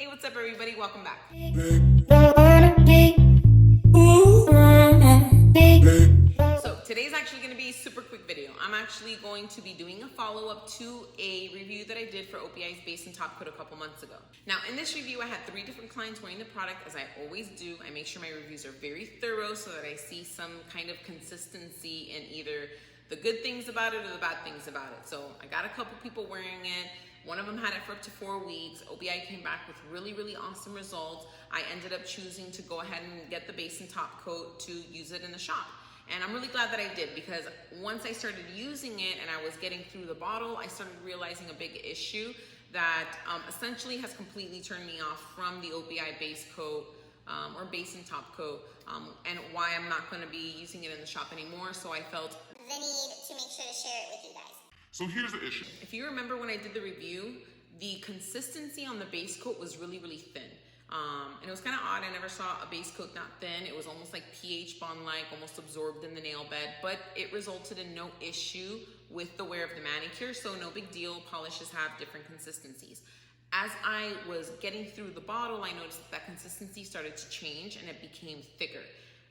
Hey, what's up everybody? Welcome back. So today's actually going to be a super quick video. I'm actually going to be doing a follow-up to a review that I did for O.P.I's base and top coat a couple months ago. Now in this review I had 3 different clients wearing the product, as I always do. I make sure my reviews are very thorough so that I see some kind of consistency in either the good things about it or the bad things about it. So I got a couple people wearing it. One of them had it for up to 4 weeks. O.P.I came back with really awesome results. I ended up choosing to go ahead and get the base and top coat to use it in the shop. And I'm really glad that I did, because once I started using it and I was getting through the bottle, I started realizing a big issue that essentially has completely turned me off from the O.P.I base coat or base and top coat, and why I'm not going to be using it in the shop anymore. So I felt the need to make sure to share it with you guys. So here's the issue. If you remember when I did the review, the consistency on the base coat was really thin. And it was kind of odd. I never saw a base coat that thin. It was almost like pH bond-like, almost absorbed in the nail bed, but it resulted in no issue with the wear of the manicure, so no big deal. Polishes have different consistencies. As I was getting through the bottle, I noticed that consistency started to change and it became thicker.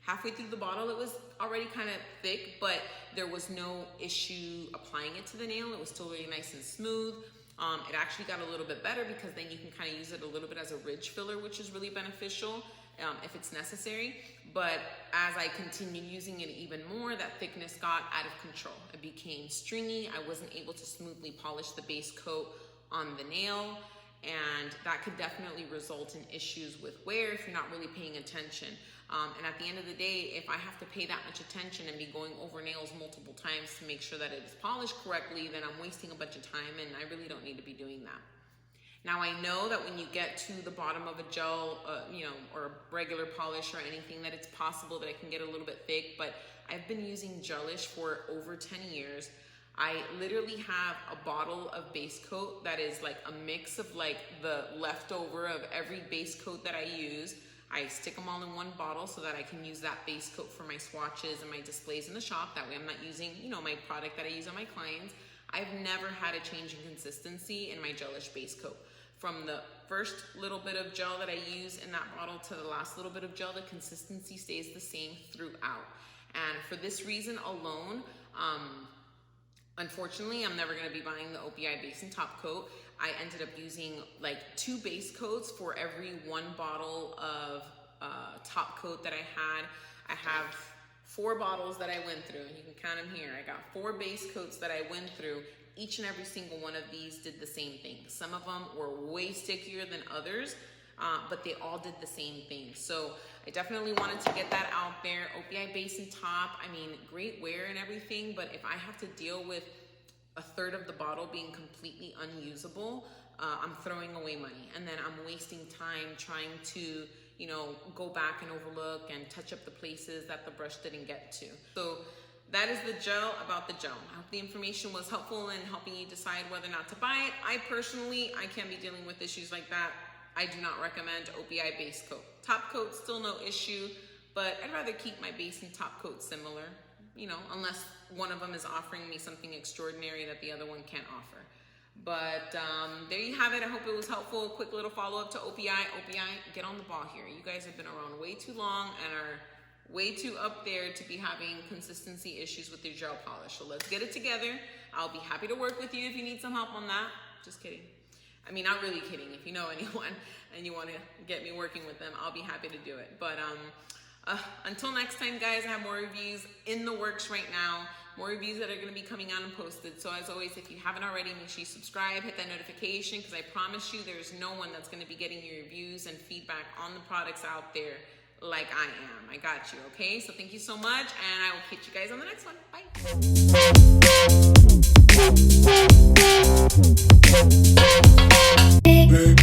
Halfway through the bottle, it was already kind of thick, but there was no issue applying it to the nail. It was still really nice and smooth. It actually got a little bit better, because then you can kind of use it a little bit as a ridge filler, which is really beneficial if it's necessary. But as I continued using it even more, that thickness got out of control. It became stringy. I wasn't able to smoothly polish the base coat on the nail, and that could definitely result in issues with wear if you're not really paying attention. And at the end of the day, if I have to pay that much attention and be going over nails multiple times to make sure that it is polished correctly, then I'm wasting a bunch of time, and I really don't need to be doing that. Now I know that when you get to the bottom of a gel, or a regular polish or anything, that it's possible that it can get a little bit thick, but I've been using gelish for over 10 years. I literally have a bottle of base coat that is like a mix of like the leftover of every base coat that I use. I stick them all in one bottle so that I can use that base coat for my swatches and my displays in the shop. That way I'm not using, my product that I use on my clients. I've never had a change in consistency in my gelish base coat. From the first little bit of gel that I use in that bottle to the last little bit of gel, the consistency stays the same throughout. And for this reason alone, unfortunately, I'm never going to be buying the O.P.I base and top coat. I ended up using like 2 base coats for every 1 bottle of top coat that I had. I have 4 bottles that I went through, and you can count them here. I got 4 base coats that I went through. Each and every single one of these did the same thing. Some of them were way stickier than others, but they all did the same thing. So I definitely wanted to get that out there. O.P.I base and top, I mean, great wear and everything, but if I have to deal with a third of the bottle being completely unusable, I'm throwing away money, and then I'm wasting time trying to, go back and overlook and touch up the places that the brush didn't get to. So that is the gel about the gel. I hope the information was helpful in helping you decide whether or not to buy it. I personally, I can't be dealing with issues like that. I do not recommend O.P.I base coat. Top coat, still no issue, but I'd rather keep my base and top coat similar, unless one of them is offering me something extraordinary that the other one can't offer. But there you have it. I hope it was helpful. Quick little follow-up to O.P.I. O.P.I, get on the ball here. You guys have been around way too long and are way too up there to be having consistency issues with your gel polish. So let's get it together. I'll be happy to work with you if you need some help on that. Just kidding. I mean, not really kidding. If you know anyone and you want to get me working with them, I'll be happy to do it. But until next time, guys, I have more reviews in the works right now. More reviews that are going to be coming out and posted. So as always, if you haven't already, make sure you subscribe, hit that notification, because I promise you there's no one that's going to be getting your reviews and feedback on the products out there like I am. I got you, okay? So thank you so much, and I will catch you guys on the next one. Bye.